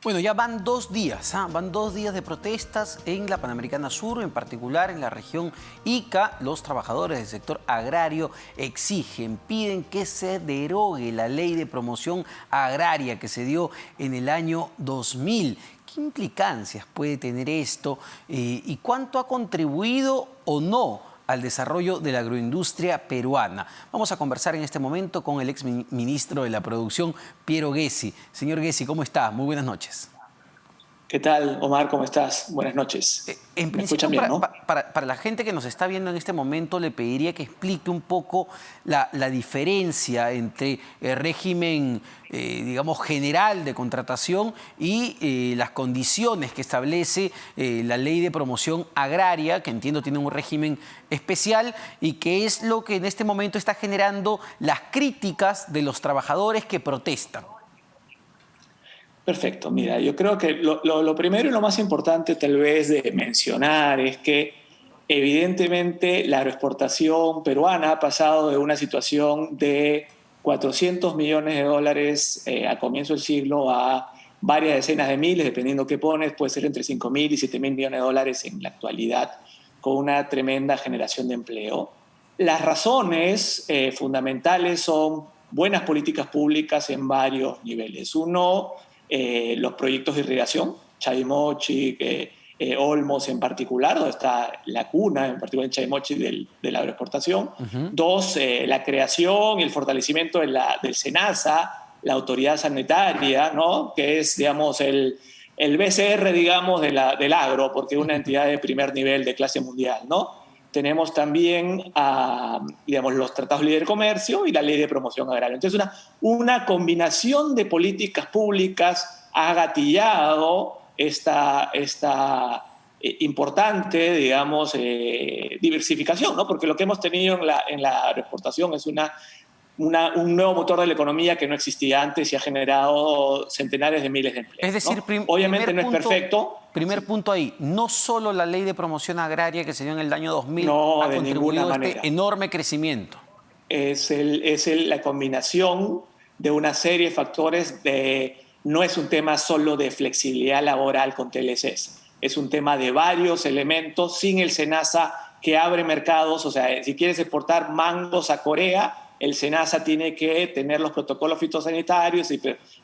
Bueno, ya van 2 días, van 2 días de protestas en la Panamericana Sur, en particular en la región Ica. Los trabajadores del sector agrario piden que se derogue la ley de promoción agraria que se dio en el año 2000. ¿Qué implicancias puede tener esto y cuánto ha contribuido o no al desarrollo de la agroindustria peruana? Vamos a conversar en este momento con el exministro de la Producción, Piero Gessi. Señor Gessi, ¿cómo está? Muy buenas noches. ¿Qué tal, Omar? ¿Cómo estás? Buenas noches. En ¿Me principio, escuchan bien, no? para la gente que nos está viendo en este momento, le pediría que explique un poco la diferencia entre el régimen, digamos, general de contratación y las condiciones que establece la ley de promoción agraria, que entiendo tiene un régimen especial, y que es lo que en este momento está generando las críticas de los trabajadores que protestan. Perfecto. Mira, yo creo que lo primero y lo más importante tal vez de mencionar es que evidentemente la agroexportación peruana ha pasado de una situación de 400 millones de dólares a comienzo del siglo a varias decenas de miles, dependiendo qué pones, puede ser entre 5.000 y 7.000 millones de dólares en la actualidad, con una tremenda generación de empleo. Las razones fundamentales son buenas políticas públicas en varios niveles. Uno, los proyectos de irrigación, Chaymochi, Olmos en particular, donde está la cuna, en particular en Chaymochi, de la agroexportación. Dos, la creación y el fortalecimiento del SENASA, la autoridad sanitaria, ¿no? Que es, digamos, el BCR, digamos, del agro, porque es una entidad de primer nivel de clase mundial, ¿no? Tenemos también, digamos, los tratados de libre comercio y la ley de promoción agraria. Entonces, una combinación de políticas públicas ha gatillado esta importante, digamos, diversificación, ¿no? Porque lo que hemos tenido en la agroexportación es un nuevo motor de la economía que no existía antes y ha generado centenares de miles de empleos. Es decir, ¿no? Obviamente no es perfecto. Primer punto ahí, no solo la ley de promoción agraria que se dio en el año 2000 no, ha de ninguna contribuido a manera. este enorme crecimiento. Es la combinación de una serie de factores. No es un tema solo de flexibilidad laboral con TLCs, es un tema de varios elementos. Sin el SENASA, que abre mercados, o sea, si quieres exportar mangos a Corea, el SENASA tiene que tener los protocolos fitosanitarios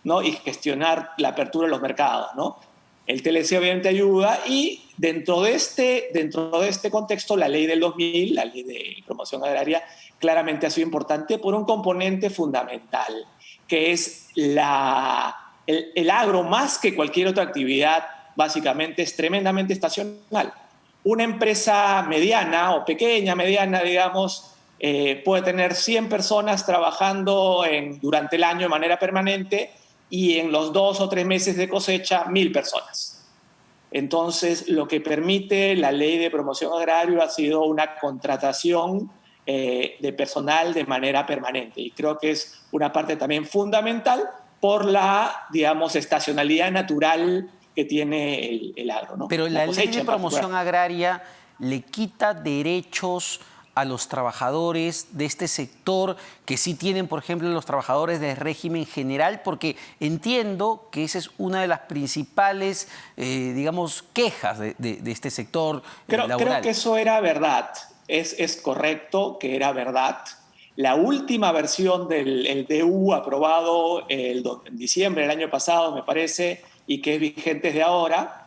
¿no? y gestionar la apertura de los mercados, ¿no? El TLC obviamente ayuda, y dentro de este contexto, la ley del 2000, la ley de promoción agraria, claramente ha sido importante por un componente fundamental, que es el agro, más que cualquier otra actividad, básicamente es tremendamente estacional. Una empresa mediana o pequeña, mediana, digamos, puede tener 100 personas trabajando durante el año de manera permanente, y en los 2 o 3 meses de cosecha, 1.000 personas. Entonces, lo que permite la ley de promoción agraria ha sido una contratación de personal de manera permanente, y creo que es una parte también fundamental por la, digamos, estacionalidad natural que tiene el agro, ¿no? Pero la ley de promoción agraria le quita derechos a los trabajadores de este sector que sí tienen, por ejemplo, los trabajadores de régimen general, porque entiendo que esa es una de las principales, digamos, quejas de este sector laboral. Creo que eso era verdad. Es correcto que era verdad. La última versión del DU aprobado en diciembre del año pasado, me parece, y que es vigente desde ahora,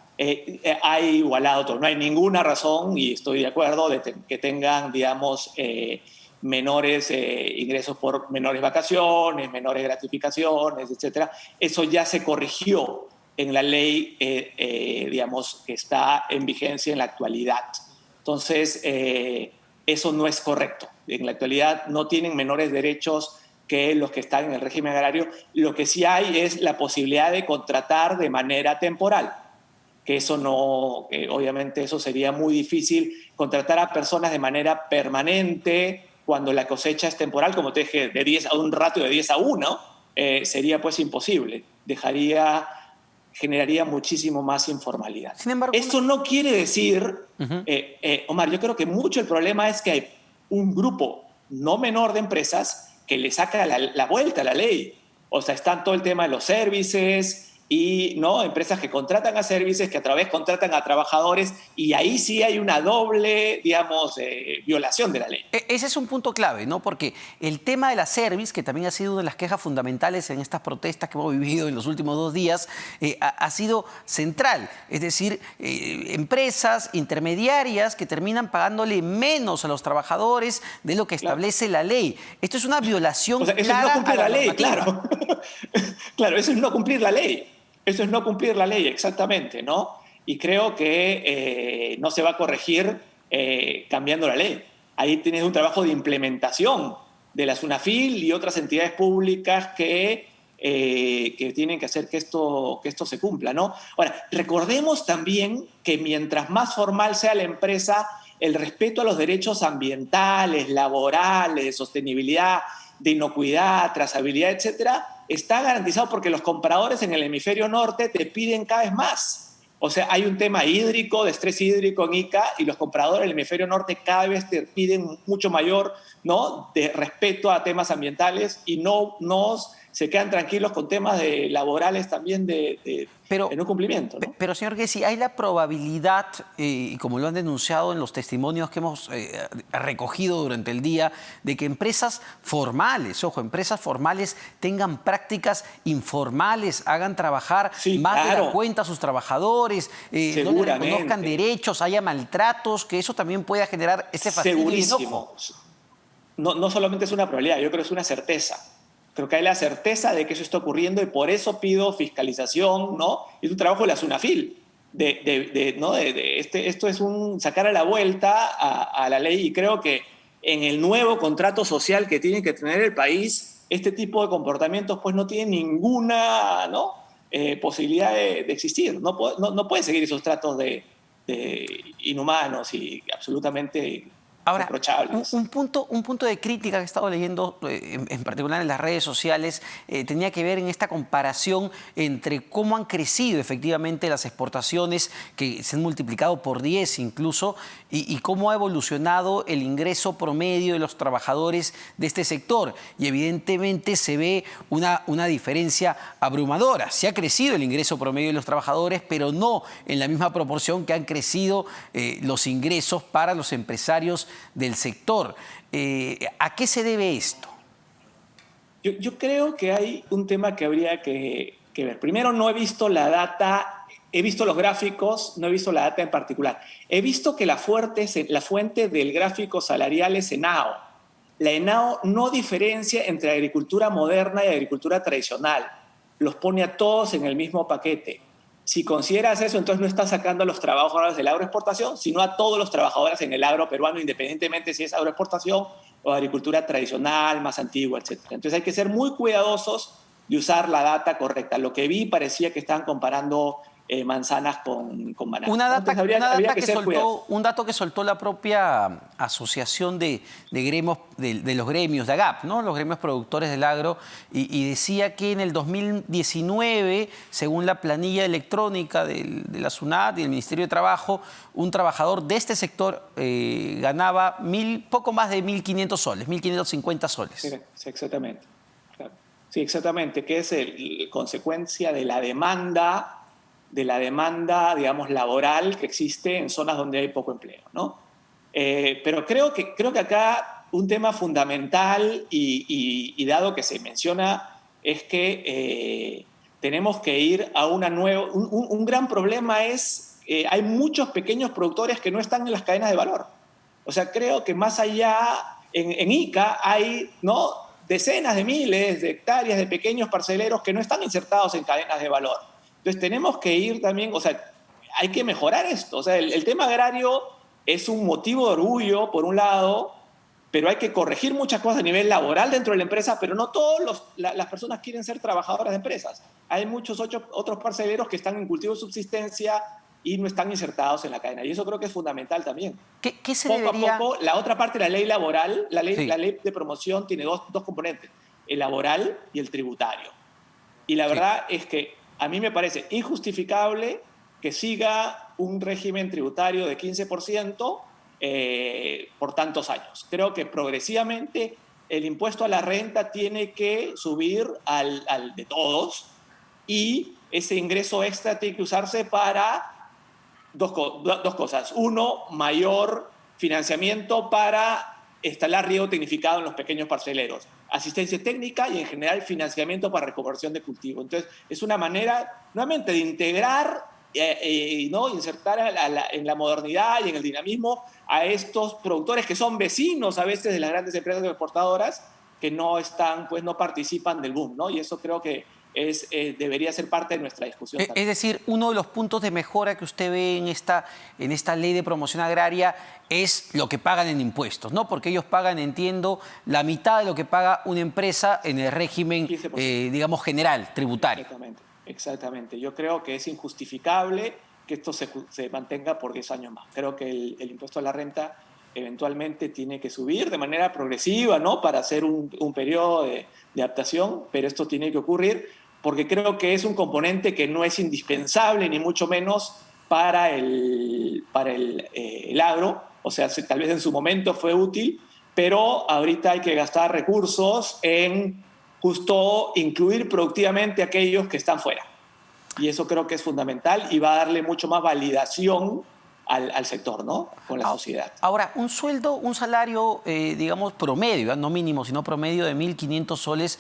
ha igualado todo. No hay ninguna razón, y estoy de acuerdo, de que tengan, digamos, menores ingresos por menores vacaciones, menores gratificaciones, etc. Eso ya se corrigió en la ley, digamos, que está en vigencia en la actualidad. Entonces, eso no es correcto. En la actualidad no tienen menores derechos que los que están en el régimen agrario. Lo que sí hay es la posibilidad de contratar de manera temporal, que eso no, obviamente eso sería muy difícil, contratar a personas de manera permanente cuando la cosecha es temporal, como te dije, de 10 a un ratio de 10-1, sería pues imposible, generaría muchísimo más informalidad. Sin embargo, esto no quiere decir, Omar, yo creo que mucho el problema es que hay un grupo no menor de empresas que le saca la vuelta a la ley. O sea, está todo el tema de los services, y ¿no? empresas que contratan a servicios, que a través contratan a trabajadores, y ahí sí hay una doble, digamos, violación de la ley. Ese es un punto clave, ¿no? Porque el tema de la service, que también ha sido una de las quejas fundamentales en estas protestas que hemos vivido en los últimos 2 días, ha sido central. Es decir, empresas intermediarias que terminan pagándole menos a los trabajadores de lo que establece la ley. Esto es una violación Eso es clara no cumplir a la la ley, normativa. claro. Claro, eso es no cumplir la ley. Eso es no cumplir la ley, exactamente, ¿no? Y creo que no se va a corregir cambiando la ley. Ahí tienes un trabajo de implementación de la SUNAFIL y otras entidades públicas que tienen que hacer que esto se cumpla, ¿no? Ahora, recordemos también que mientras más formal sea la empresa, el respeto a los derechos ambientales, laborales, de sostenibilidad, de inocuidad, trazabilidad, etcétera, está garantizado porque los compradores en el hemisferio norte te piden cada vez más. O sea, hay un tema hídrico, de estrés hídrico en Ica, y los compradores del hemisferio norte cada vez te piden mucho mayor, ¿no? de respeto a temas ambientales, y no se quedan tranquilos con temas laborales también de no cumplimiento, ¿no? Pero, señor Gessi, hay la probabilidad, y como lo han denunciado en los testimonios que hemos recogido durante el día, de que empresas formales, ojo, empresas formales tengan prácticas informales, hagan trabajar más de la cuenta a sus trabajadores, no les reconozcan derechos, haya maltratos, que eso también pueda generar ese fastidio y enojo. No solamente es una probabilidad, yo creo que es una certeza. Creo que hay la certeza de que eso está ocurriendo, y por eso pido fiscalización, ¿no? Es un trabajo de la SUNAFIL. Esto es sacar a la vuelta a la ley, y creo que en el nuevo contrato social que tiene que tener el país, este tipo de comportamientos pues no tienen ninguna, ¿no? posibilidad de existir. No pueden seguir esos tratos de inhumanos y absolutamente Ahora, reprochables. un punto de crítica que he estado leyendo, en particular en las redes sociales, tenía que ver en esta comparación entre cómo han crecido efectivamente las exportaciones, que se han multiplicado por 10 incluso, y cómo ha evolucionado el ingreso promedio de los trabajadores de este sector. Y evidentemente se ve una diferencia abrumadora. Se ha crecido el ingreso promedio de los trabajadores, pero no en la misma proporción que han crecido los ingresos para los empresarios del sector. ¿A qué se debe esto? Yo creo que hay un tema que habría que ver. Primero, no he visto la data, he visto los gráficos, no he visto la data en particular. He visto que la fuente del gráfico salarial es ENAO. La ENAO no diferencia entre agricultura moderna y agricultura tradicional. Los pone a todos en el mismo paquete. Si consideras eso, entonces no estás sacando a los trabajadores de la agroexportación, sino a todos los trabajadores en el agro peruano, independientemente si es agroexportación o agricultura tradicional, más antigua, etc. Entonces hay que ser muy cuidadosos de usar la data correcta. Lo que vi parecía que estaban comparando manzanas con bananas. Un dato que soltó la propia asociación de los gremios de AGAP, ¿no? Los gremios productores del agro, y decía que en el 2019, según la planilla electrónica de la SUNAT y del Ministerio de Trabajo, un trabajador de este sector ganaba poco más de 1.500 soles, 1.550 soles. Sí, exactamente. Claro. Sí, exactamente, que es consecuencia de la demanda, digamos, laboral que existe en zonas donde hay poco empleo, ¿no? Pero creo que acá un tema fundamental, y dado que se menciona, es que tenemos que ir a una nueva... Un gran problema es, hay muchos pequeños productores que no están en las cadenas de valor. O sea, creo que más allá, en Ica hay, ¿no? decenas de miles de hectáreas de pequeños parceleros que no están insertados en cadenas de valor. Entonces tenemos que ir también, o sea, hay que mejorar esto. O sea, el tema agrario es un motivo de orgullo, por un lado, pero hay que corregir muchas cosas a nivel laboral dentro de la empresa, pero no todas las personas quieren ser trabajadoras de empresas. Hay muchos otros parceleros que están en cultivo de subsistencia y no están insertados en la cadena. Y eso creo que es fundamental también. ¿Qué se poco debería... a poco, la otra parte de la ley laboral, la ley, Sí. la ley de promoción tiene dos componentes, el laboral y el tributario. Y la verdad es que a mí me parece injustificable que siga un régimen tributario de 15% por tantos años. Creo que progresivamente el impuesto a la renta tiene que subir al de todos, y ese ingreso extra tiene que usarse para dos cosas. Uno, mayor financiamiento para instalar riego tecnificado en los pequeños parceleros, asistencia técnica y en general financiamiento para reconversión de cultivo. Entonces, es una manera nuevamente de integrar, ¿no? Insertar en la modernidad y en el dinamismo a estos productores que son vecinos a veces de las grandes empresas exportadoras que no están, pues no participan del boom, ¿no? Y eso creo que debería ser parte de nuestra discusión. Es decir, uno de los puntos de mejora que usted ve en esta ley de promoción agraria es lo que pagan en impuestos, ¿no? Porque ellos pagan, entiendo, la mitad de lo que paga una empresa en el régimen, digamos, general, tributario. Exactamente. Yo creo que es injustificable que esto se mantenga por 10 años más. Creo que el impuesto a la renta eventualmente tiene que subir de manera progresiva, ¿no? Para hacer un periodo de adaptación, pero esto tiene que ocurrir porque creo que es un componente que no es indispensable, ni mucho menos para el agro. O sea, tal vez en su momento fue útil, pero ahorita hay que gastar recursos en justo incluir productivamente a aquellos que están fuera. Y eso creo que es fundamental y va a darle mucho más validación al sector, ¿no? Con la sociedad. Ahora, un salario, digamos, promedio, no mínimo, sino promedio de 1.500 soles,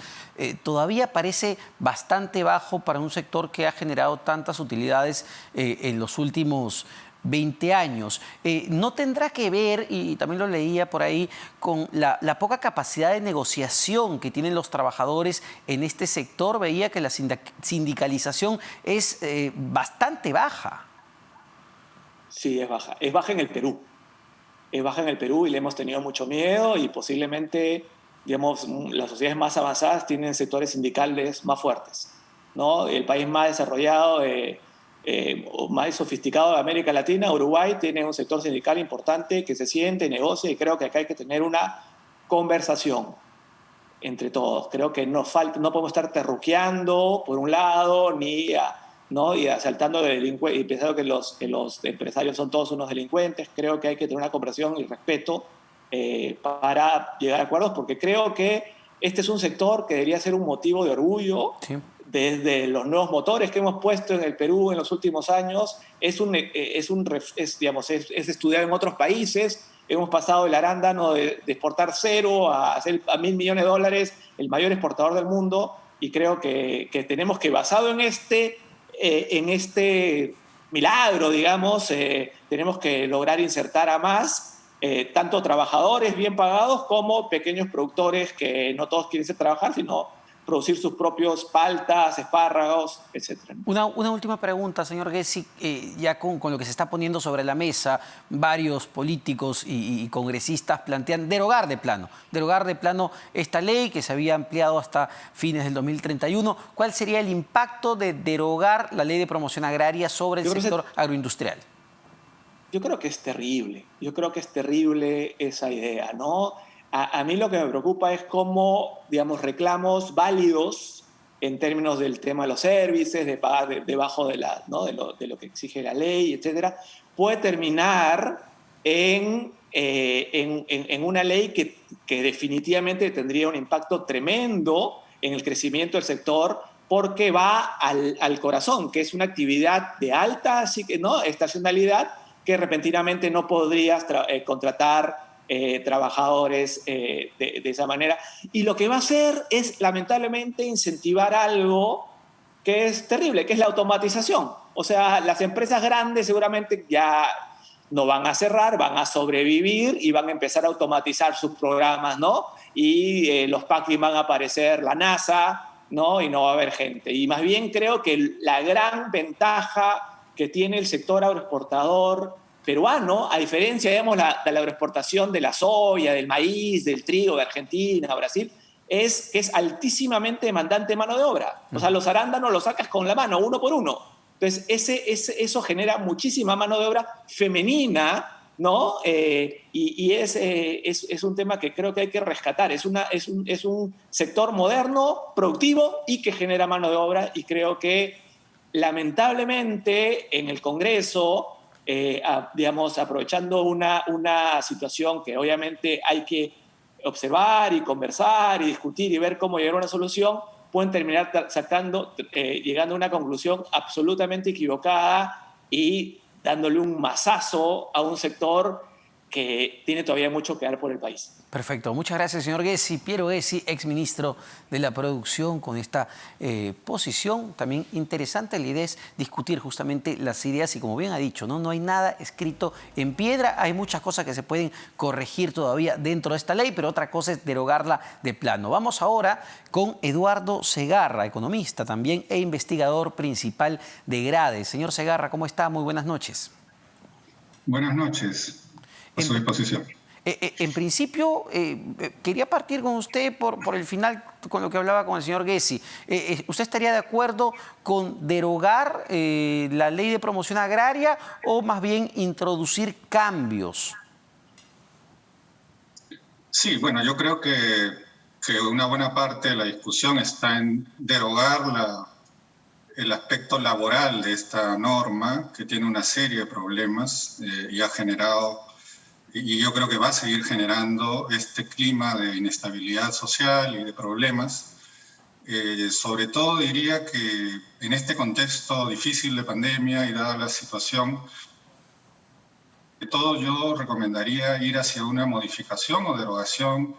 todavía parece bastante bajo para un sector que ha generado tantas utilidades en los últimos 20 años. ¿No tendrá que ver, y también lo leía por ahí, con la poca capacidad de negociación que tienen los trabajadores en este sector? Veía que la sindicalización es bastante baja. Sí, es baja. Es baja en el Perú. Es baja en el Perú y le hemos tenido mucho miedo y posiblemente, digamos, las sociedades más avanzadas tienen sectores sindicales más fuertes, ¿no? El país más desarrollado, más sofisticado de América Latina, Uruguay, tiene un sector sindical importante que se siente, negocia, y creo que acá hay que tener una conversación entre todos. Creo que no podemos estar terruqueando por un lado, ¿no? Y asaltando de delincuentes y pensando que los empresarios son todos unos delincuentes. Creo que hay que tener una conversación y respeto para llegar a acuerdos, porque creo que este es un sector que debería ser un motivo de orgullo. Sí. Desde los nuevos motores que hemos puesto en el Perú en los últimos años, es estudiado en otros países. Hemos pasado el arándano de exportar cero a hacer a $1.000 millones, el mayor exportador del mundo, y creo que tenemos que, basado en este milagro, digamos, tenemos que lograr insertar a más, tanto trabajadores bien pagados como pequeños productores que no todos quieren trabajar, sino producir sus propios paltas, espárragos, etc. Una última pregunta, señor Gessi, ya con lo que se está poniendo sobre la mesa, varios políticos y congresistas plantean derogar de plano esta ley que se había ampliado hasta fines del 2031. ¿Cuál sería el impacto de derogar la ley de promoción agraria sobre el sector agroindustrial? Yo creo que es terrible. Yo creo que es terrible esa idea, ¿no? A mí lo que me preocupa es cómo, digamos, reclamos válidos en términos del tema de los servicios, de pagar debajo de, ¿no? de lo que exige la ley, etcétera, puede terminar en una ley que definitivamente tendría un impacto tremendo en el crecimiento del sector, porque va al corazón, que es una actividad de alta, así que, ¿no? estacionalidad, que repentinamente no podrías contratar trabajadores de esa manera. Y lo que va a hacer es, lamentablemente, incentivar algo que es terrible, que es la automatización. O sea, las empresas grandes seguramente ya no van a cerrar, van a sobrevivir y van a empezar a automatizar sus programas, ¿no? Y los packing van a aparecer, la NASA, ¿no? Y no va a haber gente. Y más bien creo que la gran ventaja que tiene el sector agroexportador peruano, a diferencia, digamos, de la agroexportación de la soya, del maíz, del trigo de Argentina, Brasil, es que es altísimamente demandante de mano de obra. O sea, los arándanos los sacas con la mano, uno por uno. Entonces, eso genera muchísima mano de obra femenina, ¿no? Y es un tema que creo que hay que rescatar. Es un sector moderno, productivo y que genera mano de obra, y creo que, lamentablemente, en el Congreso, digamos, aprovechando una situación que obviamente hay que observar y conversar y discutir y ver cómo llegar a una solución, pueden terminar llegando a una conclusión absolutamente equivocada y dándole un mazazo a un sector que tiene todavía mucho que dar por el país. Perfecto. Muchas gracias, señor Gessi. Piero Gessi, exministro de la Producción, con esta posición también interesante. La idea es discutir justamente las ideas y, como bien ha dicho, no hay nada escrito en piedra. Hay muchas cosas que se pueden corregir todavía dentro de esta ley, pero otra cosa es derogarla de plano. Vamos ahora con Eduardo Segarra, economista también e investigador principal de GRADE. Señor Segarra, ¿cómo está? Muy buenas noches. Buenas noches. A su disposición. En principio, quería partir con usted por el final, con lo que hablaba con el señor Gessi. ¿Usted estaría de acuerdo con derogar la ley de promoción agraria o más bien introducir cambios? Sí, bueno, yo creo que una buena parte de la discusión está en derogar el aspecto laboral de esta norma, que tiene una serie de problemas y ha generado, y yo creo que va a seguir generando, este clima de inestabilidad social y de problemas. Sobre todo diría que en este contexto difícil de pandemia y dada la situación, yo recomendaría ir hacia una modificación o derogación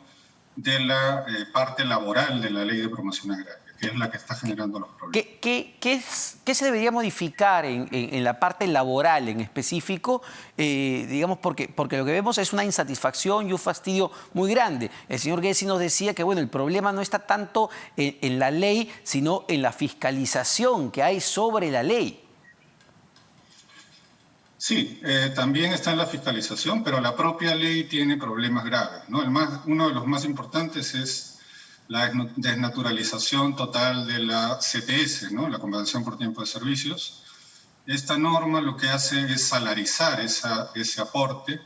de la parte laboral de la Ley de Promoción Agraria, que es la que está generando los problemas. ¿Qué se debería modificar en la parte laboral en específico? Digamos, porque lo que vemos es una insatisfacción y un fastidio muy grande. El señor Gessi nos decía que bueno, el problema no está tanto en la ley, sino en la fiscalización que hay sobre la ley. Sí, también está en la fiscalización, pero la propia ley tiene problemas graves, ¿no? Uno de los más importantes es la desnaturalización total de la CTS, ¿no? La compensación por tiempo de servicios. Esta norma lo que hace es salarizar ese aporte,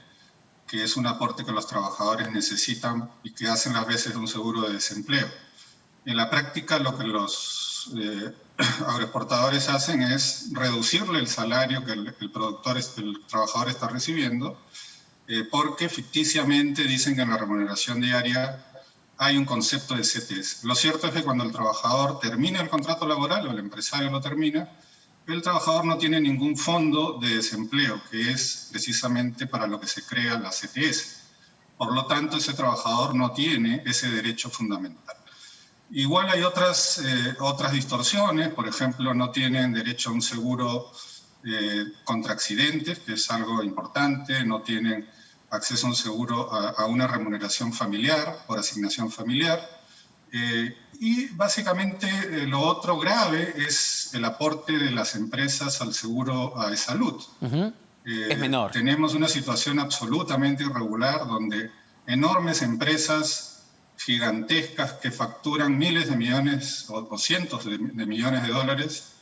que es un aporte que los trabajadores necesitan y que hacen a veces un seguro de desempleo. En la práctica, lo que los agroexportadores hacen es reducirle el salario que el trabajador está recibiendo, porque ficticiamente dicen que en la remuneración diaria hay un concepto de CTS. Lo cierto es que cuando el trabajador termina el contrato laboral o el empresario lo termina, el trabajador no tiene ningún fondo de desempleo, que es precisamente para lo que se crea la CTS. Por lo tanto, ese trabajador no tiene ese derecho fundamental. Igual hay otras distorsiones, por ejemplo, no tienen derecho a un seguro contra accidentes, que es algo importante, no tienen acceso a un seguro, a una remuneración familiar, por asignación familiar. Y básicamente lo otro grave es el aporte de las empresas al seguro de salud. Es menor. Tenemos una situación absolutamente irregular donde enormes empresas gigantescas que facturan miles de millones o cientos de millones de dólares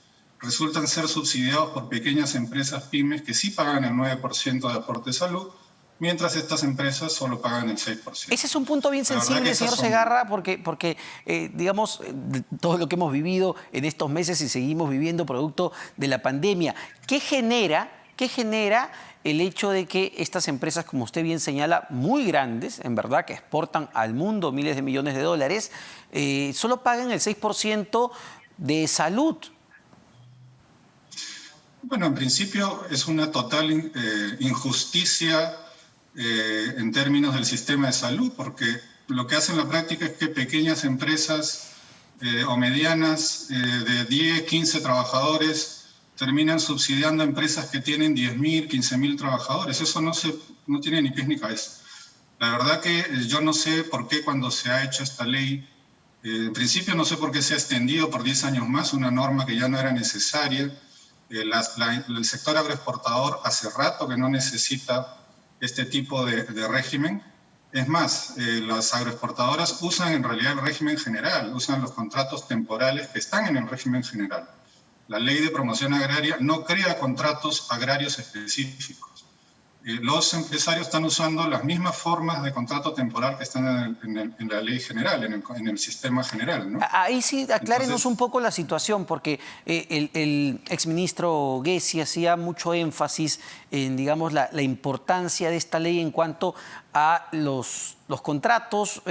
resultan ser subsidiados por pequeñas empresas pymes que sí pagan el 9% de aporte de salud, mientras estas empresas solo pagan el 6%. Ese es un punto bien sensible, señor Segarra, porque digamos, todo lo que hemos vivido en estos meses y seguimos viviendo producto de la pandemia, ¿qué genera el hecho de que estas empresas, como usted bien señala, muy grandes, en verdad, que exportan al mundo miles de millones de dólares, solo paguen el 6% de salud? Bueno, en principio es una total injusticia en términos del sistema de salud, porque lo que hace en la práctica es que pequeñas empresas o medianas de 10, 15 trabajadores terminan subsidiando empresas que tienen 10.000, 15.000 trabajadores. Eso no tiene ni pies ni cabeza. La verdad que yo no sé por qué cuando se ha hecho esta ley, en principio no sé por qué se ha extendido por 10 años más una norma que ya no era necesaria. El sector agroexportador hace rato que no necesita este tipo de régimen. Es más, las agroexportadoras usan en realidad el régimen general, usan los contratos temporales que están en el régimen general. La Ley de Promoción Agraria no crea contratos agrarios específicos. Los empresarios están usando las mismas formas de contrato temporal que están en la ley general, en el sistema general, ¿no? Ahí sí, aclárenos un poco la situación, porque el exministro Gessi hacía mucho énfasis en, digamos, la importancia de esta ley en cuanto a los contratos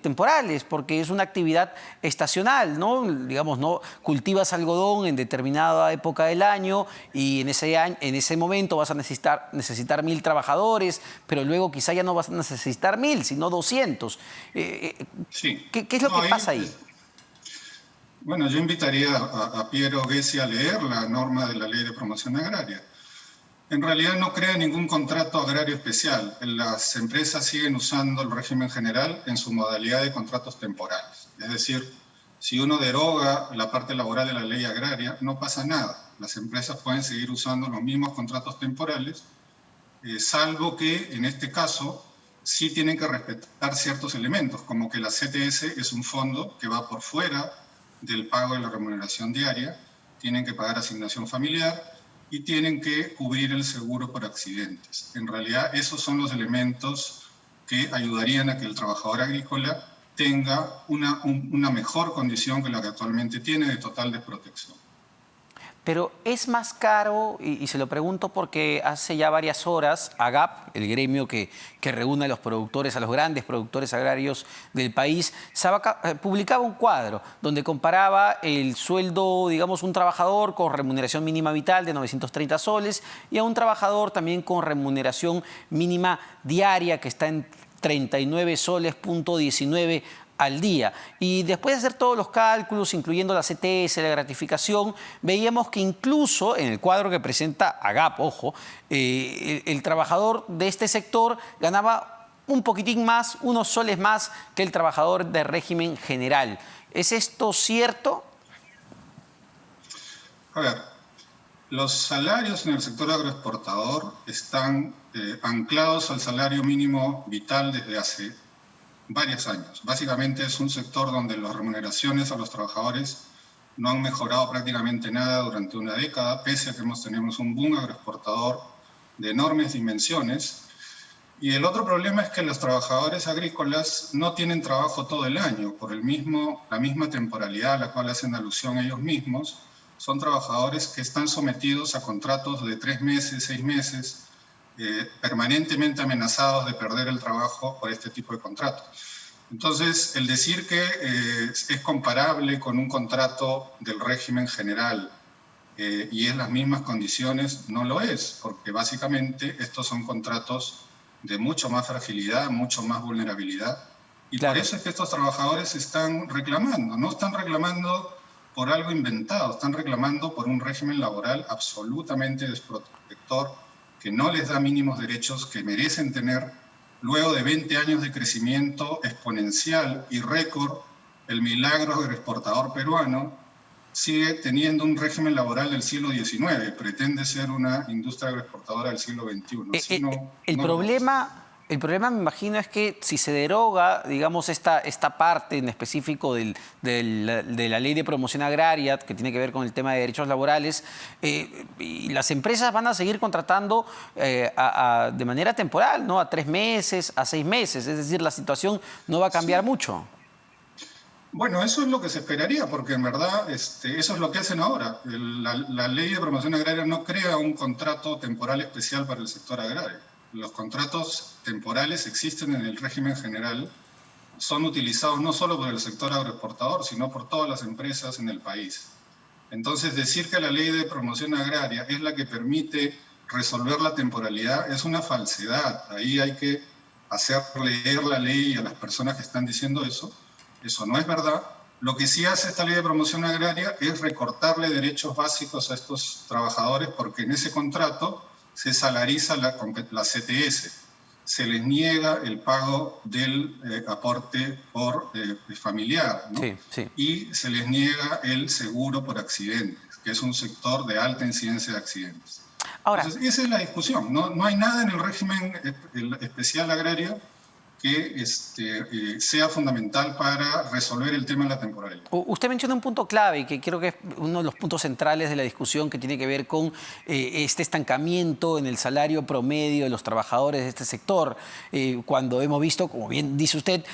temporales, porque es una actividad estacional, ¿no? Digamos, no cultivas algodón en determinada época del año y en ese momento vas a necesitar 1000 trabajadores, pero luego quizá ya no vas a necesitar 1000, sino 200. Sí. ¿Qué es lo que pasa ahí? Bueno, yo invitaría a Piero Gessi a leer la norma de la Ley de Promoción Agraria. En realidad no crea ningún contrato agrario especial. Las empresas siguen usando el régimen general en su modalidad de contratos temporales. Es decir, si uno deroga la parte laboral de la ley agraria, no pasa nada. Las empresas pueden seguir usando los mismos contratos temporales, salvo que en este caso sí tienen que respetar ciertos elementos, como que la CTS es un fondo que va por fuera del pago de la remuneración diaria, tienen que pagar asignación familiar, y tienen que cubrir el seguro por accidentes. En realidad, esos son los elementos que ayudarían a que el trabajador agrícola tenga una mejor condición que la que actualmente tiene de total desprotección. Pero es más caro, y se lo pregunto porque hace ya varias horas AGAP, el gremio que reúne a los productores, a los grandes productores agrarios del país, publicaba un cuadro donde comparaba el sueldo, digamos, un trabajador con remuneración mínima vital de 930 soles y a un trabajador también con remuneración mínima diaria que está en 39 soles.19 al día. Y después de hacer todos los cálculos, incluyendo la CTS, la gratificación, veíamos que incluso en el cuadro que presenta AGAP, ojo, el trabajador de este sector ganaba un poquitín más, unos soles más que el trabajador de régimen general. ¿Es esto cierto? A ver, los salarios en el sector agroexportador están anclados al salario mínimo vital desde hace varios años. Básicamente es un sector donde las remuneraciones a los trabajadores no han mejorado prácticamente nada durante una década, pese a que tenemos un boom agroexportador de enormes dimensiones. Y el otro problema es que los trabajadores agrícolas no tienen trabajo todo el año, por la misma temporalidad a la cual hacen alusión ellos mismos. Son trabajadores que están sometidos a contratos de 3 meses, 6 meses, permanentemente amenazados de perder el trabajo por este tipo de contratos. Entonces, el decir que es comparable con un contrato del régimen general y en las mismas condiciones, no lo es, porque básicamente estos son contratos de mucho más fragilidad, mucho más vulnerabilidad, y claro, por eso es que estos trabajadores están reclamando, no están reclamando por algo inventado, están reclamando por un régimen laboral absolutamente desprotector, que no les da mínimos derechos que merecen tener. Luego de 20 años de crecimiento exponencial y récord, el milagro agroexportador peruano sigue teniendo un régimen laboral del siglo XIX, pretende ser una industria agroexportadora del siglo XXI. El problema, me imagino, es que si se deroga, digamos, esta parte en específico de la Ley de Promoción Agraria, que tiene que ver con el tema de derechos laborales, y las empresas van a seguir contratando de manera temporal, ¿no? A 3 meses, a 6 meses. Es decir, la situación no va a cambiar mucho. Bueno, eso es lo que se esperaría, porque en verdad eso es lo que hacen ahora. La Ley de Promoción Agraria no crea un contrato temporal especial para el sector agrario. Los contratos temporales existen en el régimen general, son utilizados no solo por el sector agroexportador, sino por todas las empresas en el país. Entonces, decir que la Ley de Promoción Agraria es la que permite resolver la temporalidad es una falsedad. Ahí hay que hacer leer la ley a las personas que están diciendo eso. Eso no es verdad. Lo que sí hace esta Ley de Promoción Agraria es recortarle derechos básicos a estos trabajadores, porque en ese contrato se salariza la CTS, se les niega el pago del aporte por familiar, ¿no? Sí, sí. Y se les niega el seguro por accidentes, que es un sector de alta incidencia de accidentes. Ahora, entonces, esa es la discusión. No hay nada en el régimen especial agrario que sea fundamental para resolver el tema de la temporalidad. Usted menciona un punto clave que creo que es uno de los puntos centrales de la discusión, que tiene que ver con este estancamiento en el salario promedio de los trabajadores de este sector, cuando hemos visto, como bien dice usted,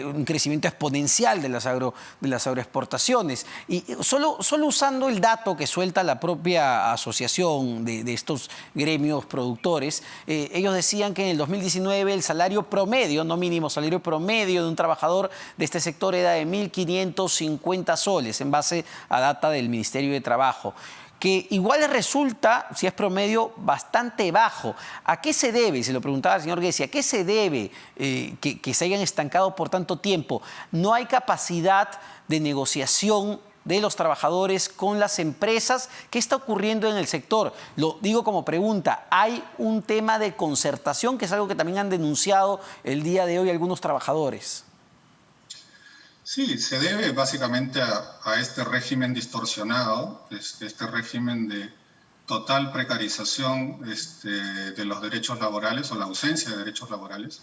un crecimiento exponencial de las agroexportaciones. Y solo usando el dato que suelta la propia asociación de estos gremios productores, ellos decían que en el 2019 el salario promedio, no mínimo, salario promedio de un trabajador de este sector era de 1.550 soles, en base a data del Ministerio de Trabajo, que igual resulta, si es promedio, bastante bajo. ¿A qué se debe? Se lo preguntaba al señor Gessi, ¿a qué se debe que se hayan estancado por tanto tiempo? ¿No hay capacidad de negociación de los trabajadores con las empresas? ¿Qué está ocurriendo en el sector? Lo digo como pregunta. ¿Hay un tema de concertación, que es algo que también han denunciado el día de hoy algunos trabajadores? Sí, se debe básicamente a este régimen distorsionado, este régimen de total precarización de los derechos laborales o la ausencia de derechos laborales.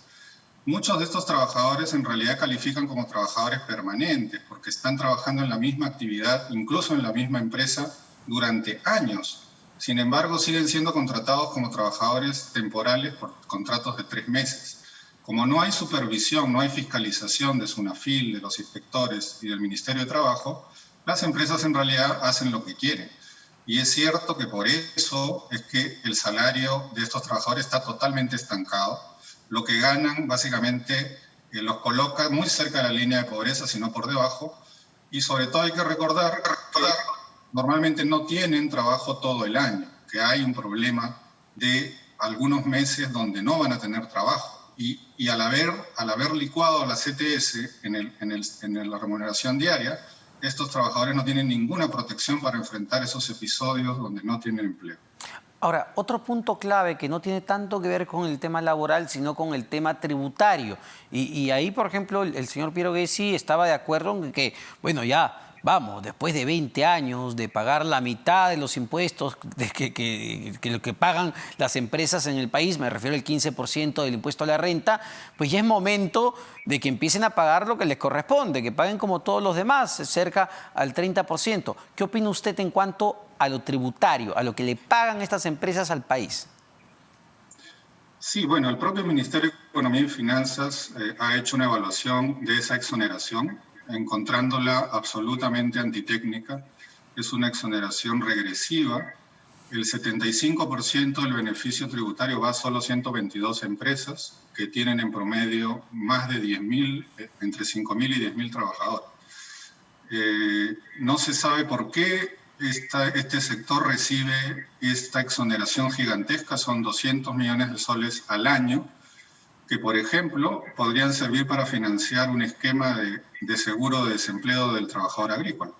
Muchos de estos trabajadores en realidad califican como trabajadores permanentes porque están trabajando en la misma actividad, incluso en la misma empresa, durante años. Sin embargo, siguen siendo contratados como trabajadores temporales por contratos de 3 meses. Como no hay supervisión, no hay fiscalización de SUNAFIL, de los inspectores y del Ministerio de Trabajo, las empresas en realidad hacen lo que quieren. Y es cierto que por eso es que el salario de estos trabajadores está totalmente estancado. Lo que ganan básicamente los coloca muy cerca de la línea de pobreza, sino por debajo. Y sobre todo hay que recordar que normalmente no tienen trabajo todo el año, que hay un problema de algunos meses donde no van a tener trabajo. Y al haber licuado la CTS en la remuneración diaria, estos trabajadores no tienen ninguna protección para enfrentar esos episodios donde no tienen empleo. Ahora, otro punto clave que no tiene tanto que ver con el tema laboral, sino con el tema tributario. Y ahí, por ejemplo, el señor Piero Gessi estaba de acuerdo en que, bueno, ya, vamos, después de 20 años de pagar la mitad de los impuestos que lo que pagan las empresas en el país, me refiero al 15% del impuesto a la renta, pues ya es momento de que empiecen a pagar lo que les corresponde, que paguen como todos los demás, cerca al 30%. ¿Qué opina usted en cuanto a lo tributario, a lo que le pagan estas empresas al país? Sí, bueno, el propio Ministerio de Economía y Finanzas ha hecho una evaluación de esa exoneración, encontrándola absolutamente antitécnica. Es una exoneración regresiva. El 75% del beneficio tributario va a solo 122 empresas que tienen en promedio más de 10.000, entre 5.000 y 10.000 trabajadores. No se sabe por qué este sector recibe esta exoneración gigantesca, son 200 millones de soles al año, que, por ejemplo, podrían servir para financiar un esquema de seguro de desempleo del trabajador agrícola.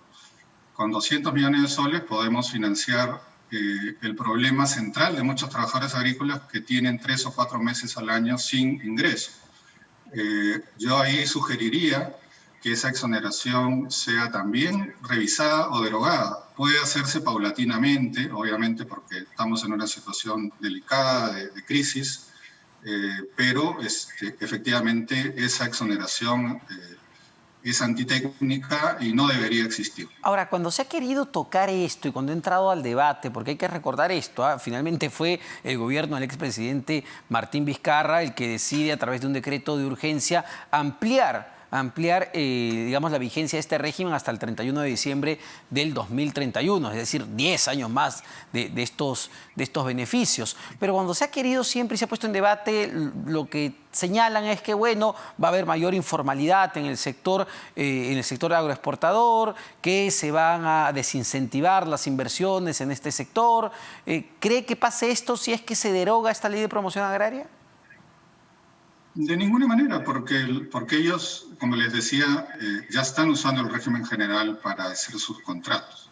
Con 200 millones de soles podemos financiar el problema central de muchos trabajadores agrícolas que tienen 3 o 4 meses al año sin ingreso. Yo ahí sugeriría que esa exoneración sea también revisada o derogada. Puede hacerse paulatinamente, obviamente, porque estamos en una situación delicada de crisis, pero efectivamente esa exoneración es antitécnica y no debería existir. Ahora, cuando se ha querido tocar esto y cuando ha entrado al debate, porque hay que recordar esto, finalmente fue el gobierno del expresidente Martín Vizcarra el que decide a través de un decreto de urgencia ampliar digamos, la vigencia de este régimen hasta el 31 de diciembre del 2031, es decir, 10 años más de estos beneficios. Pero cuando se ha querido siempre y se ha puesto en debate, lo que señalan es que, bueno, va a haber mayor informalidad en el sector agroexportador, que se van a desincentivar las inversiones en este sector. ¿Cree que pase esto si es que se deroga esta ley de promoción agraria? De ninguna manera, porque ellos, como les decía, ya están usando el régimen general para hacer sus contratos.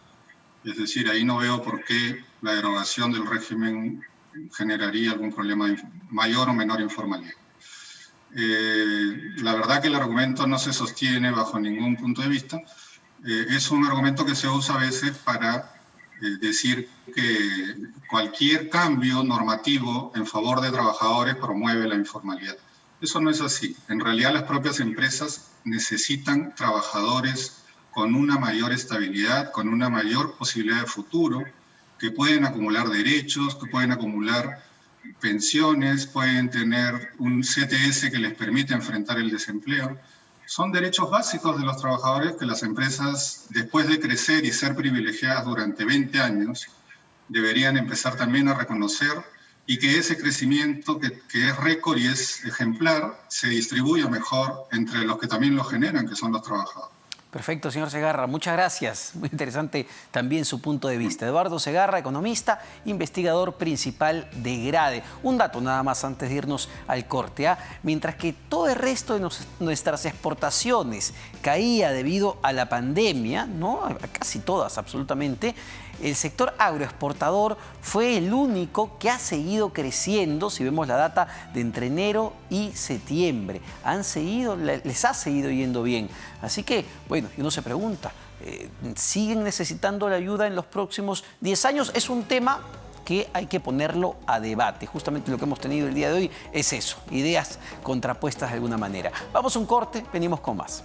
Es decir, ahí no veo por qué la derogación del régimen generaría algún problema de mayor o menor informalidad. La verdad que el argumento no se sostiene bajo ningún punto de vista. Es un argumento que se usa a veces para decir que cualquier cambio normativo en favor de trabajadores promueve la informalidad. Eso no es así. En realidad las propias empresas necesitan trabajadores con una mayor estabilidad, con una mayor posibilidad de futuro, que pueden acumular derechos, que pueden acumular pensiones, pueden tener un CTS que les permite enfrentar el desempleo. Son derechos básicos de los trabajadores que las empresas, después de crecer y ser privilegiadas durante 20 años, deberían empezar también a reconocer, y que ese crecimiento, que es récord y es ejemplar, se distribuya mejor entre los que también lo generan, que son los trabajadores. Perfecto, señor Segarra. Muchas gracias. Muy interesante también su punto de vista. Eduardo Segarra, economista, investigador principal de GRADE. Un dato nada más antes de irnos al corte. Mientras que todo el resto de nuestras exportaciones caía debido a la pandemia, ¿no? Casi todas, absolutamente, el sector agroexportador fue el único que ha seguido creciendo, si vemos la data de entre enero y septiembre. Les ha seguido yendo bien. Así que, bueno, uno se pregunta, ¿siguen necesitando la ayuda en los próximos 10 años? Es un tema que hay que ponerlo a debate. Justamente lo que hemos tenido el día de hoy es eso, ideas contrapuestas de alguna manera. Vamos a un corte, venimos con más.